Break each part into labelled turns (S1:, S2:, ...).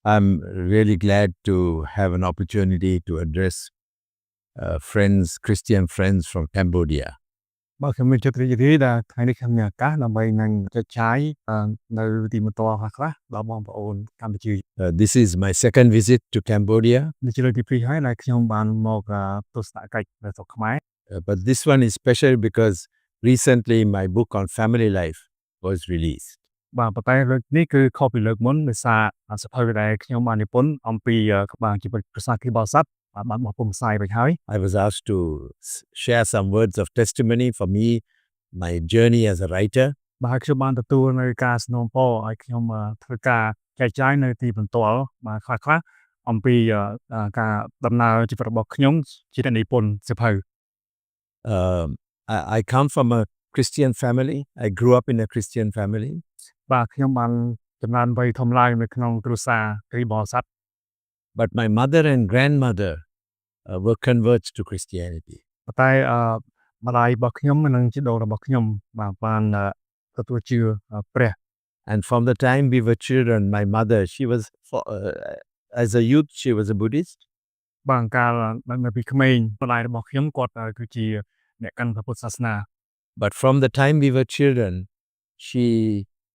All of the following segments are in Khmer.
S1: I'm really glad to have an opportunity to address friends, Christian friends from Cambodia.
S2: បាទខ្ញុំមានចិត្តរីករាយដែលថ្ងៃនេះខ្ញុំមានឱកាសដើម្បីនឹងចែកចាយនៅទីបន្ទាល់ខ្លះៗដល់បងប្អូនកម្ពុជា
S1: This is my second visit to Cambodia,
S2: នេះជាលើកទី2ហើយដែលខ្ញុំបានមកទស្សនកិច្ចនៅស្រុកខ្មែរ
S1: but this one is special because recently my book on family life was released.
S2: បាទប៉ុន្តែលើកនេះគឺខុសពីលើកមុនដោយសារសភៅដែលខ្ញុំបាននិពន្ធអំពីក្បាលជីវិតព្រះសាគ្រីបោស័តបានបោះពុម្ពផ្សាយរួចហើយ
S1: I was asked to share some words of testimony for me, my journey as a writer.
S2: បាទហើយខ្ញុំបានទទួលនៅការสนับสนุนឲ្យខ្ញុំធ្វើការចែកចាយនៅទីបន្ទាល់បាទខ្លះៗអំពីការដំណើរជីវិតរបស់ខ្ញុំជាអ្នកនិពន្ធសភៅ
S1: I come from a Christian family. I grew up in a Christian family.
S2: បាទខ្ញុំបានចំណានវ័យធំឡើងនៅក្នុងគ្រួសារគ្រីស្ទបរិស័ទ
S1: But my mother and grandmother were converts to Christianity.
S2: ប៉ុន្តែម្ដាយរបស់ខ្ញុំនិងជីដូនរបស់ខ្ញុំបាទបានទទួលជឿព្រះ
S1: And from the time we were children, my mother, as a youth, she was a Buddhist.
S2: បាទកាលនៅពីក្មេងម្ដាយរបស់ខ្ញុំគាត់គឺជាអ្នកកាន់ព្រះពុទ្ធសាសនា
S1: But from the time we were children, she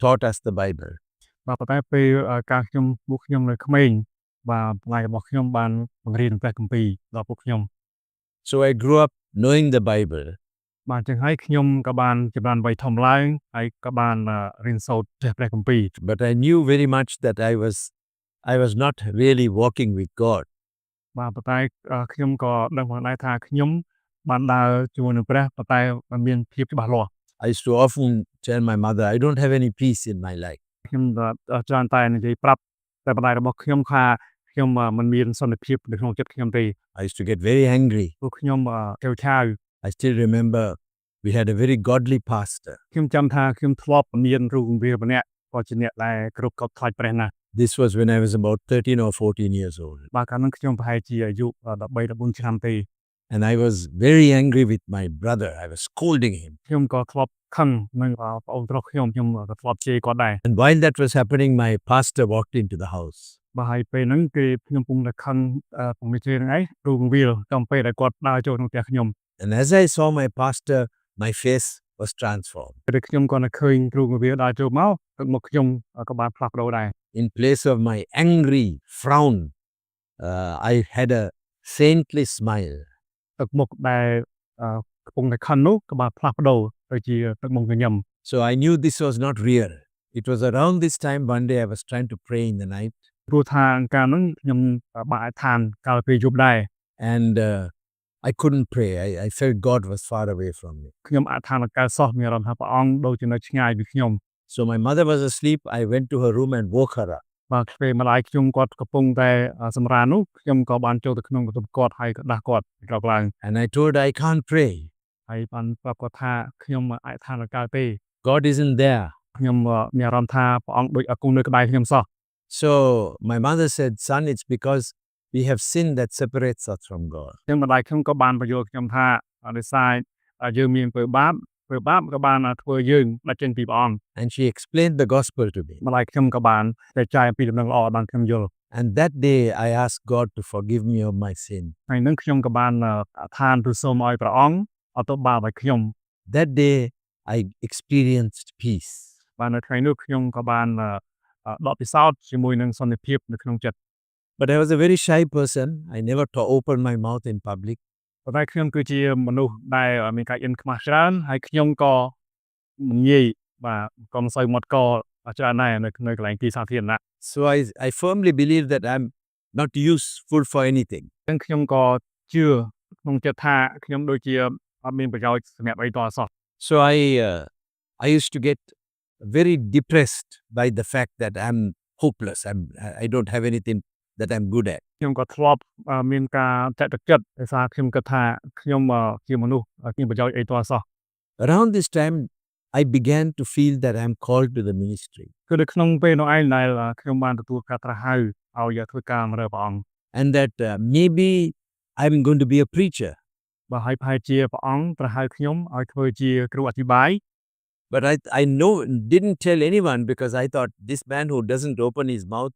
S1: taught us the Bible.
S2: បាទប៉ុន្តែពេលកាលពួកខ្ញុំនៅក្មេងបាទម្ដាយរបស់ខ្ញុំបានបង្រៀនព្រះគម្ពីរដល់ពួកខ្ញុំ
S1: So I grew up knowing the Bible.
S2: បាទចឹងហើយខ្ញុំក៏បានចំណានវ័យធំឡើងហើយក៏បានរៀនសូត្រព្រះគម្ពីរ
S1: But I knew very much that I was not really walking with God.
S2: បាទប៉ុន្តែខ្ញុំក៏ដឹងផងដែរថាខ្ញុំបានដើរជាមួយនឹងព្រះប៉ុន្តែมันមានភាពច្បាស់លាស់
S1: I used to often tell my mother, I don't have any peace in my life.
S2: ខ្ញុំច្រើនតែនិយាយប្រាប់តែម្ដាយរបស់ខ្ញុំថាខ្ញុំមិនមានសន្តិភាពនៅក្នុងចិត្តខ្ញុំទេ
S1: I used to get very angry.
S2: ពួកខ្ញុំកៅឆាវ
S1: I still remember we had a very godly pastor.
S2: ខ្ញុំចាំថាខ្ញុំធ្លាប់មានគ្រូគម្ពីរម្នាក់ក៏ជាអ្នកដែលគ្រប់កប់ខ្លាចព្រះណាស់
S1: This was when I was about 13 or 14 years old.
S2: បាទកាលនោះខ្ញុំប្រហែលជាអាយុ13 14ឆ្នាំទេ
S1: And I was very angry with my brother. I was scolding him.
S2: ខ្ញុំក៏ធ្លាប់ខឹងនឹងបងប្អូនប្រុសខ្ញុំក៏ធ្លាប់ជេរគាត់ដែរ
S1: And while that was happening, my pastor walked into the house.
S2: បាទហើយពេលហ្នឹងគឺខ្ញុំពុំតែខឹងពុំមានជេរហ្នឹងឯងគ្រូគម្ពីរតាមពេលដែលគាត់ដើរចូលក្នុងផ្ទះខ្ញុំ
S1: And as I saw my pastor, my face was transformed.
S2: ពេលខ្ញុំក៏នឹកឃើញគ្រូគម្ពីរដើរចូលមកទឹកមុខខ្ញុំក៏បានផ្លាស់ប្ដូរដែរ
S1: In place of my angry frown, I had a saintly smile.
S2: ទឹកមុខដែលកំពុងតែខឹងនោះក៏បានផ្លាស់ប្ដូរទៅជាទឹកមុខញញឹម
S1: So I knew this was not real. It was around this time one day I was trying to pray in the night.
S2: ព្រោះថាកាលហ្នឹងខ្ញុំបានអធិដ្ឋានកាលពេលយប់ដែរ
S1: And I couldn't pray. I felt God was far away from me.
S2: ខ្ញុំអធិដ្ឋានកើតសោះមានអារម្មណ៍ថាព្រះអង្គដូចជានៅឆ្ងាយពីខ្ញុំ
S1: So my mother was asleep. I went to her room and woke her up.
S2: បាទពេលម្ដាយខ្ញុំគាត់កំពុងតែសម្រាននោះខ្ញុំក៏បានចូលទៅក្នុងបន្ទប់គាត់ហើយក៏ដាស់គាត់ក្រោកឡើង
S1: And I told her I can't pray.
S2: ហើយបានប្រាប់គាត់ថាខ្ញុំអធិដ្ឋានកើតទេ
S1: God isn't there.
S2: ខ្ញុំមានអារម្មណ៍ថាព្រះអង្គដូចអត់គង់នៅក្បែរខ្ញុំសោះ
S1: So my mother said, son, it's because we have sin that separates us from God.
S2: ខ្ញុំម្ដាយខ្ញុំក៏បានបញ្យល់ខ្ញុំថាដោយសារយើងមានពើបាបក៏បានធ្វើយើងដាច់ចេញពីព្រះអង្គ
S1: And she explained the gospel to me.
S2: ម្ដាយខ្ញុំក៏បានចែកចាយអំពីដំណឹងល្អបានខ្ញុំយល់
S1: And that day I asked God to forgive me of my sin.
S2: ហើយនឹងខ្ញុំក៏បានអធិដ្ឋានទូលសូមឲ្យព្រះអង្គអត់ទោសបាបឲ្យខ្ញុំ
S1: That day I experienced peace.
S2: បាននៅថ្ងៃនោះខ្ញុំក៏បានដកពិសោធន៍ជាមួយនឹងសន្តិភាពនៅក្នុងចិត្ត
S1: But I was a very shy person. I never opened my mouth in public.
S2: ប៉ុន្តែខ្ញុំគឺជាមនុស្សដែលមានការអៀនខ្មាស់ច្រើនហើយខ្ញុំក៏មិនងាយបាទក៏មិនសូវមាត់កច្រើនដែរនៅកន្លែងទីសាធារណៈ
S1: So I firmly believe that I'm not useful for anything.
S2: អញ្ចឹងខ្ញុំក៏ជឿក្នុងចិត្តថាខ្ញុំដូចជាអត់មានប្រយោជន៍សម្រាប់អីតសោះ
S1: So I used to get very depressed by the fact that I'm hopeless. I don't have anything that I'm good at.
S2: ខ្ញុំក៏ធ្លាប់មានការចាក់ទឹកចិត្តដោយសារខ្ញុំគិតថាខ្ញុំជាមនុស្សមានប្រយោជន៍អីតសោះ
S1: Around this time, I began to feel that I'm called to the ministry.
S2: គឺនៅក្នុងពេលនោះឯងដែលខ្ញុំបានទទួលការត្រាស់ហៅឲ្យធ្វើការមករើព្រះអង្គ
S1: And that maybe I'm going to be a preacher.
S2: បាទហើយប្រហែលជាព្រះអង្គត្រាស់ហៅខ្ញុំឲ្យធ្វើជាគ្រូអធិបាយ
S1: But I didn't tell anyone because I thought this man who doesn't open his mouth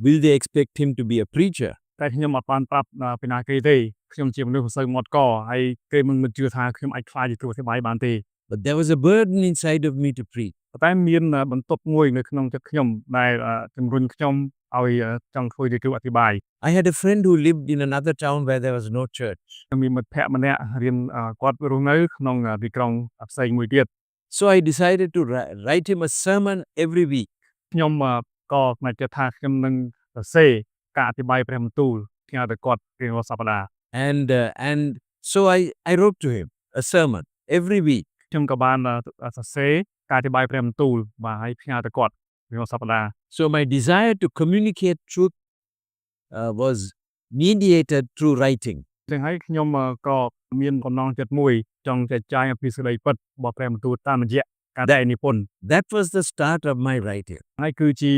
S1: will they expect him to be a preacher?
S2: តែខ្ញុំអត់បានប្រាប់ពីណាគេទេខ្ញុំជាមនុស្សមិនសូវមាត់កហើយគេមិនជឿថាខ្ញុំអាចខ្លាចជាគ្រូអធិប្បាយបានទេ
S1: But there was a burden inside of me to preach.
S2: តែមានបន្ទុកមួយនៅក្នុងចិត្តខ្ញុំដែលជំរុញខ្ញុំឲ្យចង់ធ្វើជាគ្រូអធិប្បាយ
S1: I had a friend who lived in another town where there was no church.
S2: មានមិត្តភក្តិម្នាក់រៀនគាត់រស់នៅក្នុងទីក្រុងផ្សេងមួយទៀត
S1: So I decided to write him a sermon every week.
S2: ខ្ញុំក៏ស្ម័គ្រចិត្តថាខ្ញុំនឹងសរសេរការអធិប្បាយព្រះបន្ទូលផ្ញើទៅគាត់រៀងរាល់សប្តាហ៍
S1: And so I wrote to him a sermon every week.
S2: ខ្ញុំក៏បានសរសេរការអធិប្បាយព្រះបន្ទូលបាទហើយផ្ញើទៅគាត់រៀងរាល់សប្តាហ៍
S1: So my desire to communicate truth was mediated through writing.
S2: ចឹងហើយខ្ញុំក៏មានកំណងចិត្តមួយចង់ចែកចាយអំពីសេចក្តីពិតរបស់ព្រះបន្ទូលតាមរយៈការតែងនិពន្ធ
S1: That was the start of my writing.
S2: ហើយគឺជា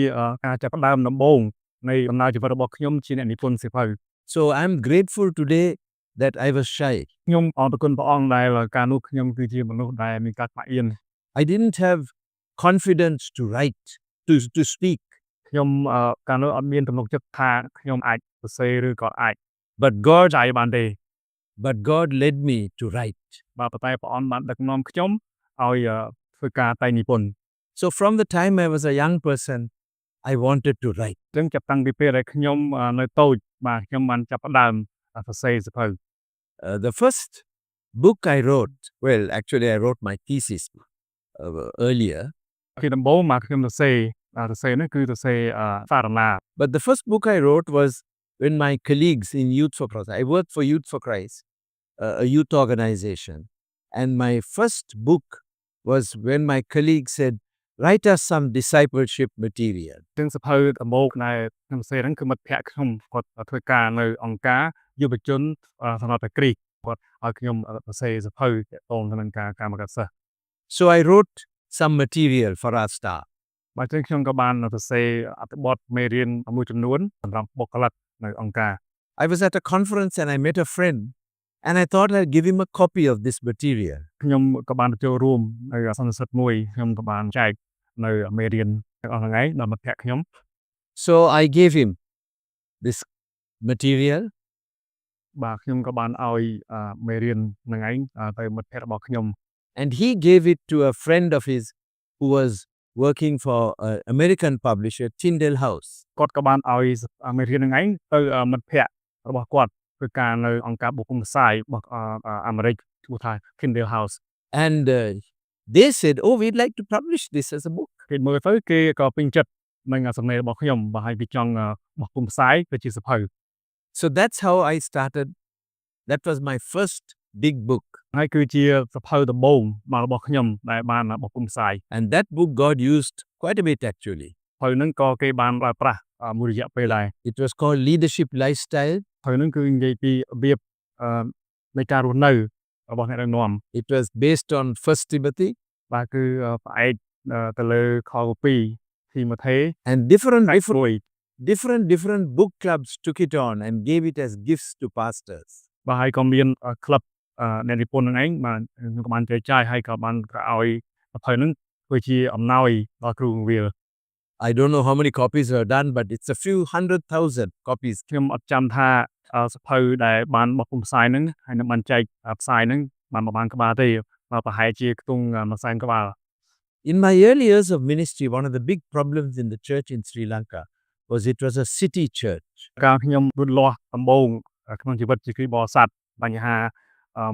S2: ការចាប់ផ្ដើមដំបូងនៃដំណើរជីវិតរបស់ខ្ញុំជាអ្នកនិពន្ធសៀវភៅ
S1: So I'm grateful today that I was shy.
S2: ខ្ញុំអរគុណព្រះអង្គដែលកាលនោះខ្ញុំគឺជាមនុស្សដែលមានការខ្មាក់អៀន
S1: I didn't have confidence to write, to speak.
S2: ខ្ញុំកាលនោះអត់មានទំនុកចិត្តថាខ្ញុំអាចសរសេរឬក៏អាច
S1: But God
S2: ចៃបានទេ
S1: led me to write.
S2: បាទប៉ុន្តែព្រះអង្គបានដឹកនាំខ្ញុំឲ្យធ្វើការតែងនិពន្ធ
S1: So from the time I was a young person, I wanted to write.
S2: ចឹងចាប់តាំងពីពេលដែលខ្ញុំនៅតូចបាទខ្ញុំបានចាប់ផ្ដើមសរសេរសៀវភៅ
S1: The first book I wrote, well, actually I wrote my thesis earlier.
S2: ពីដំបូងមកខ្ញុំសរសេរនេះគឺសរសេរសារណា
S1: But the first book I wrote was when my colleagues in Youth for Christ, I worked for Youth for Christ, a youth organization. And my first book was when my colleague said, write us some discipleship material.
S2: ចឹងសៀវភៅដំបូងដែលខ្ញុំសរសេរហ្នឹងគឺមិត្តភក្តិខ្ញុំគាត់ធ្វើការនៅអង្គការយុវជនសំណតគ្រីស្ទគាត់ឲ្យខ្ញុំសរសេរសៀវភៅទាក់ទងទៅនឹងការកម្មកិច្ចសិស្ស
S1: So I wrote some material for our staff.
S2: បាទចឹងខ្ញុំក៏បានសរសេរអត្ថបទមេរៀនមួយចំនួនសម្រាប់បុគ្គលិកនៅអង្គការ
S1: I was at a conference and I met a friend and I thought I'd give him a copy of this material.
S2: ខ្ញុំក៏បានចូលរួមនៅសន្និសីទមួយខ្ញុំក៏បានចែកនៅមេរៀនទាំងអស់ថ្ងៃដល់មិត្តភក្តិខ្ញុំ
S1: So I gave him this material
S2: បាទខ្ញុំក៏បានឲ្យមេរៀនហ្នឹងឯងទៅមិត្តភក្តិរបស់ខ្ញុំ
S1: and he gave it to a friend of his who was working for an American publisher, Tyndale House.
S2: គាត់ក៏បានឲ្យមេរៀនហ្នឹងឯងទៅមិត្តភក្តិរបស់គាត់ធ្វើការនៅអង្គការបុគ្គលផ្សាយរបស់អាមេរិកឈ្មោះថា Tyndale House
S1: And they said, oh, we'd like to publish this as a book.
S2: គេមើលទៅគេក៏ពេញចិត្តនឹងសំណេររបស់ខ្ញុំបាទហើយគេចង់បុគ្គលផ្សាយទៅជាសៀវភៅ
S1: So that's how I started. That was my first big book.
S2: ហើយគឺជាសៀវភៅដំបូងរបស់ខ្ញុំដែលបានបុគ្គលផ្សាយ
S1: And that book God used quite a bit actually.
S2: សៀវភៅហ្នឹងក៏គេបានប្រើប្រាស់មួយរយៈពេលដែរ
S1: It was called Leadership Lifestyle.
S2: សៀវភៅហ្នឹងគឺនិយាយពីរបៀបនៃការរស់នៅរបស់អ្នកដឹកនាំ
S1: It was based on 1 Timothy.
S2: បាទគឺផ្អែកទៅលើខ2ទីម៉ូថេ
S1: And different book clubs took it on and gave it as gifts to pastors.
S2: បាទហើយក៏មានក្លឹបអ្នកនិពន្ធហ្នឹងឯងបាទខ្ញុំក៏បានចែកចាយហើយក៏បានឲ្យសៀវភៅហ្នឹងធ្វើជាអំណោយដល់គ្រូបង្រៀន
S1: I don't know how many copies were done, but it's a few 100,000 copies.
S2: ខ្ញុំអត់ចាំថាសៀវភៅដែលបានបោះពុម្ពផ្សាយហ្នឹងហើយនឹងបានចែកផ្សាយហ្នឹងបានក្បាលទេប្រហែលជាខ្ទង់100,000ក្បាល
S1: In my early years of ministry, one of the big problems in the church in Sri Lanka was it was a city church.
S2: កាលខ្ញុំលូតលាស់ដំបូងក្នុងជីវិតជាគ្រីស្ទបរិស័ទបញ្ហា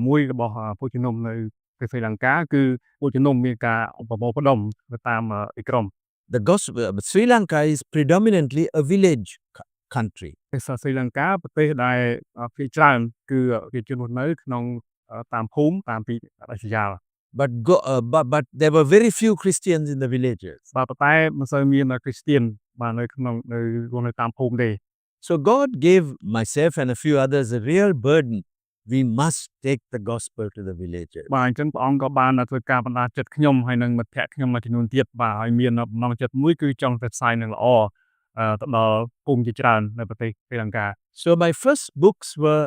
S2: មួយរបស់ពួកជំនុំនៅប្រទេសស្រីលង្កាគឺពួកជំនុំមានការប្រមូលផ្ដុំទៅតាមទីក្រុង
S1: The gospel, Sri Lanka is predominantly a village country.
S2: ប្រទេសស្រីលង្កាប្រទេសដែលភាគច្រើនគឺប្រជាជនរស់នៅក្នុងតាមភូមិតាមទីដាច់ស្រយាល
S1: But there were very few Christians in the villages.
S2: បាទប៉ុន្តែមិនសូវមានគ្រីស្ទៀនបាទនៅក្នុងរស់នៅតាមភូមិទេ
S1: So God gave myself and a few others a real burden. We must take the gospel to the villages.
S2: បាទអញ្ចឹងព្រះអង្គក៏បានធ្វើការបណ្ដាចិត្តខ្ញុំហើយនឹងមិត្តភក្តិខ្ញុំមួយចំនួនទៀតបាទហើយមានបំណងចិត្តមួយគឺចង់ទៅផ្សាយនឹងល្អទៅដល់ភូមិជាច្រើននៅប្រទេសស្រីលង្កា
S1: So my first books were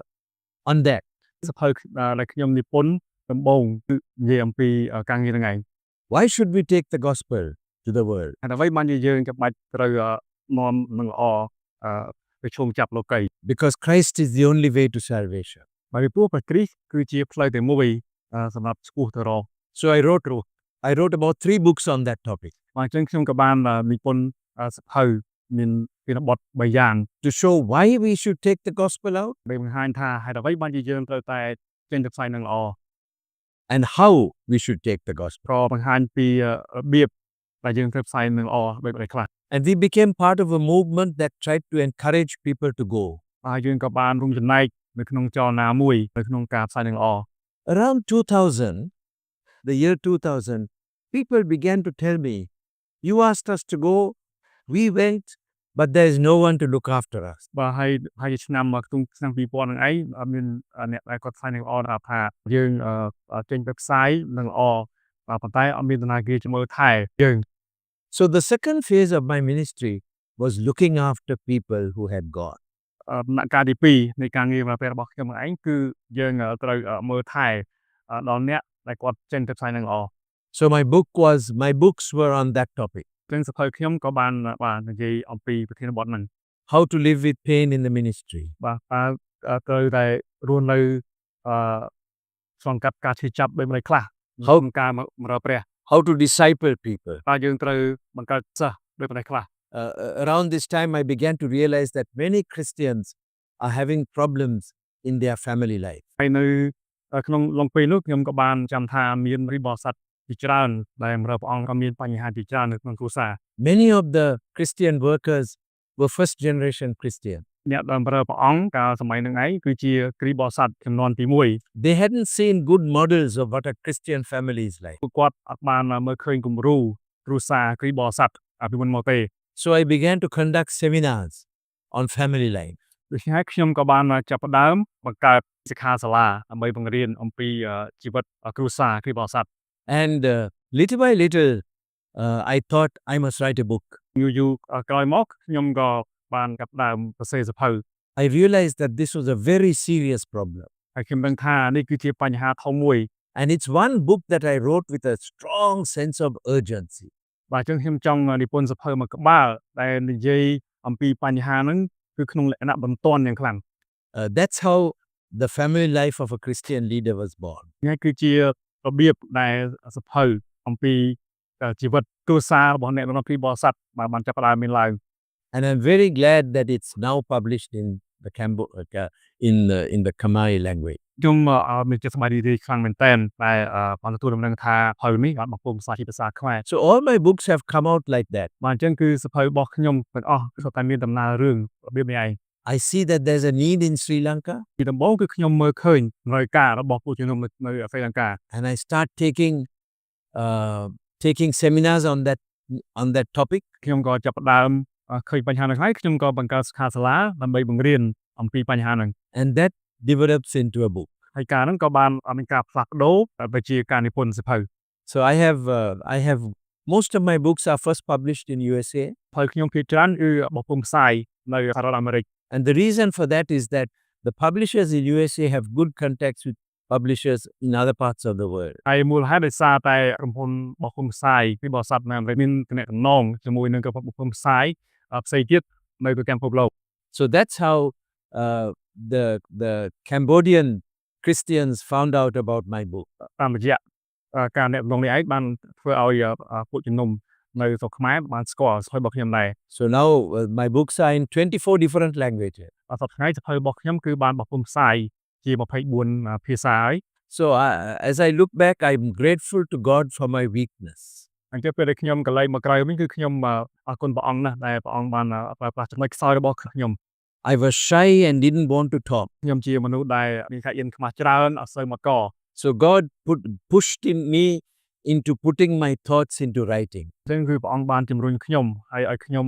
S1: on that.
S2: សៀវភៅដែលខ្ញុំនិពន្ធដំបូងគឺនិយាយអំពីការងារហ្នឹងឯង
S1: Why should we take the gospel to the world?
S2: ហើយអ្វីបានជាយើងចាំបាច់ត្រូវនាំនឹងល្អ ប្រឈមចាប់លោកី
S1: because Christ is the only way to salvation.
S2: ហើយពីព្រោះព្រះគ្រីស្ទគឺជាផ្លូវតែមួយសម្រាប់ឆ្ពោះទៅរក
S1: So I wrote about 3 books on that topic
S2: បាទអញ្ចឹងខ្ញុំក៏បាននិពន្ធសភៅមានពីបទ3យ៉ាង
S1: to show why we should take the gospel out
S2: ដែលបង្ហាញថាហេតុអ្វីបានជាយើងត្រូវតែចេញទៅផ្សាយនឹងល្អ
S1: and how we should take the gospel.
S2: ក៏បង្ហាញពីរបៀបដែលយើងត្រូវផ្សាយនឹងល្អបែបខ្លះ
S1: And we became part of a movement that tried to encourage people to go.
S2: ហើយយើងក៏បានរួមចំណែកនៅក្នុងចលនាមួយនៅក្នុងការផ្សាយនឹងល្អ
S1: Around 2000, the year 2000, people began to tell me, you asked us to go, we went, but there is no one to look after us.
S2: បាទហើយឆ្នាំឆ្នាំ2000នឹងឯងមានអ្នកដែលគាត់ផ្សាយនឹងល្អថាយើងចេញទៅផ្សាយនឹងល្អបាទប៉ុន្តែអត់មានដំណើរគេជំរឿថែយើង
S1: So the second phase of my ministry was looking after people who had gone.
S2: ដំណាក់កាលទី2នៃការងាររបស់ខ្ញុំឯងគឺយើងត្រូវមើលថែដល់អ្នកដែលគាត់ចេញទៅផ្សាយនឹងល្អ
S1: So my books were on that topic.
S2: ចឹងសភៅខ្ញុំក៏បាននិយាយអំពីប្រធានបទហ្នឹង
S1: How to live with pain in the ministry.
S2: បាទត្រូវតែរស់នៅឆ្លងកាត់ការឈឺចាប់ដោយមិនខ្លះក្នុងការបម្រើព្រះ
S1: How to disciple people.
S2: តើយើងត្រូវបង្កើតសិស្សដោយមិនខ្លះ
S1: Around this time, I began to realize that many Christians are having problems in their family life.
S2: ហើយនៅក្នុងឡុងពេលនោះខ្ញុំក៏បានចាំថាមានរិបោស័តជាច្រើនដែលបម្រើព្រះអង្គក៏មានបញ្ហាជាច្រើននៅក្នុងគ្រួសារ
S1: Many of the Christian workers were first generation Christian.
S2: អ្នកដែលបម្រើព្រះអង្គកាលសម័យនឹងឯងគឺជាគ្រីបោស័តចំនួនទី1
S1: They hadn't seen good models of what a Christian family is like.
S2: ពួកគាត់អត់បានមើលឃើញគំរូគ្រួសារគ្រីបោស័តពីមុនមកទេ
S1: So I began to conduct seminars on family life.
S2: ដូច្នេះហើយខ្ញុំក៏បានចាប់ផ្ដើមបង្កើតសិក្ខាសាលាដើម្បីបង្រៀនអំពីជីវិតគ្រួសារគ្រីបោស័ត
S1: And little by little, I thought I must write a book.
S2: យូរក្រោយមកខ្ញុំក៏បានចាប់ផ្ដើមសរសេរសភៅ
S1: I realized that this was a very serious problem.
S2: ហើយខ្ញុំដឹងថានេះគឺជាបញ្ហាធំមួយ
S1: And it's one book that I wrote with a strong sense of urgency.
S2: បាទអញ្ចឹងខ្ញុំចង់និពន្ធសភៅមួយក្បាលដែលនិយាយអំពីបញ្ហាហ្នឹងគឺក្នុងលក្ខណៈបន្ទាន់យ៉ាងខ្លាំង
S1: That's how the family life of a Christian leader was born.
S2: នេះគឺជារបៀបដែលសភៅអំពីជីវិតគ្រួសាររបស់អ្នកក្នុងគ្រីបោស័តបានចាប់ផ្ដើមមានឡើង
S1: And I'm very glad that it's now published in the in the Khmer language.
S2: ខ្ញុំមានចិត្តសប្បាយរីករាយខ្លាំងមែនទែនដែលបានទទួលដំណឹងថាសភៅនេះបានបង្ហាញភាសាជាភាសាខ្មែរ
S1: So all my books have come out like that.
S2: បាទអញ្ចឹងគឺសភៅរបស់ខ្ញុំទាំងអស់គឺសុទ្ធតែមានដំណើររឿងរបៀបនេះឯង
S1: I see that there's a need in Sri Lanka,
S2: ពីដំបូងគឺខ្ញុំមើលឃើញតម្រូវការរបស់ពួកជំនុំនៅស្រីលង្កា
S1: and I start taking seminars on that topic.
S2: ខ្ញុំក៏ចាប់ផ្ដើមឃើញបញ្ហាហ្នឹងហើយខ្ញុំក៏បង្កើតសិក្ខាសាលាដើម្បីបង្រៀនអំពីបញ្ហាហ្នឹង
S1: And that develops into a book.
S2: ហើយការហ្នឹងក៏បានមានការផ្លាស់ប្ដូរទៅជាការនិពន្ធសភៅ
S1: So I have most of my books are first published in USA.
S2: ហើយខ្ញុំភាគច្រើនគឺបោះពុម្ពផ្សាយនៅសហរដ្ឋអាមេរិក
S1: And the reason for that is that the publishers in USA have good contacts with publishers in other parts of the world.
S2: ហើយមូលហេតុដោយសារតែក្រុមហ៊ុនបោះពុម្ពផ្សាយពីបរិស័ទនៅអាមេរិកមានទំនាក់ទំនងជាមួយនឹងក្រុមហ៊ុនបោះពុម្ពផ្សាយផ្សេងទៀតនៅទូទាំងពិភពលោក
S1: So that's how the Cambodian Christians found out about my book.
S2: តាមរយៈការអ្នកក្នុងនេះឯងបានធ្វើឲ្យពួកជំនុំនៅស្រុកខ្មែរបានស្គាល់សភៅរបស់ខ្ញុំដែរ
S1: So now my books are in 24 different languages.
S2: សប្តាហ៍ថ្ងៃសភៅរបស់ខ្ញុំគឺបានបោះពុម្ពផ្សាយជា24ភាសាហើយ
S1: So as I look back, I'm grateful to God for my weakness.
S2: អញ្ចឹងពេលដែលខ្ញុំកន្លែងមកក្រោយវិញគឺខ្ញុំអរគុណព្រះអង្គណាស់ដែលព្រះអង្គបានប្រើប្រាស់ចំណុចខ្សោយរបស់ខ្ញុំ
S1: I was shy and didn't want to talk.
S2: ខ្ញុំជាមនុស្សដែលមានការអៀនខ្មាស់ច្រើនអត់សូវមកក
S1: So God pushed me into putting my thoughts into writing.
S2: អញ្ចឹងគឺព្រះអង្គបានជំរុញខ្ញុំហើយឲ្យខ្ញុំ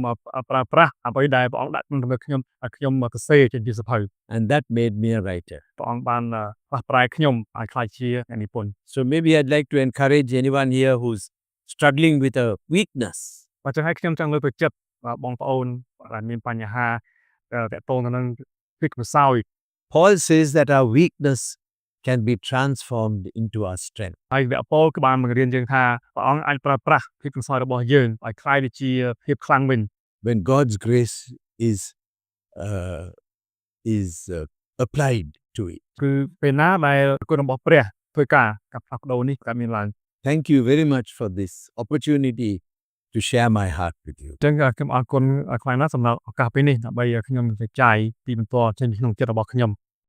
S2: ប្រើប្រាស់អ្វីដែលព្រះអង្គដាក់ក្នុងទំនួលខ្ញុំឲ្យខ្ញុំសរសេរចេញជាសភៅ
S1: And that made me a writer.
S2: ព្រះអង្គបានផ្លាស់ប្រែខ្ញុំឲ្យក្លាយជាអ្នកនិពន្ធ
S1: So maybe I'd like to encourage anyone here who's struggling with a weakness.
S2: បើចឹងហើយខ្ញុំចង់លើកទឹកចិត្តបងប្អូនដែលមានបញ្ហាតាក់ទងទៅនឹងពីខ្សោយ
S1: Paul says that our weakness can be transformed into our strength.
S2: ហើយវគ្គពោលក៏បានបង្រៀនយើងថាព្រះអង្គអាចប្រើប្រាស់ភាពខ្សោយរបស់យើងឲ្យក្លាយទៅជាភាពខ្លាំងវិញ
S1: When God's grace is is applied to it.
S2: គឺពេលណាដែលគុណរបស់ព្រះធ្វើការការផ្លាស់ប្ដូរនេះកើតមានឡើង
S1: Thank you very much for this opportunity to share my heart with you.
S2: អញ្ចឹងខ្ញុំអរគុណខ្លាំងណាស់សម្រាប់ឱកាសពេលនេះដើម្បីខ្ញុំចែកចាយពីបន្ទាល់ចេញពីក្នុងចិត្តរបស់ខ្ញុំ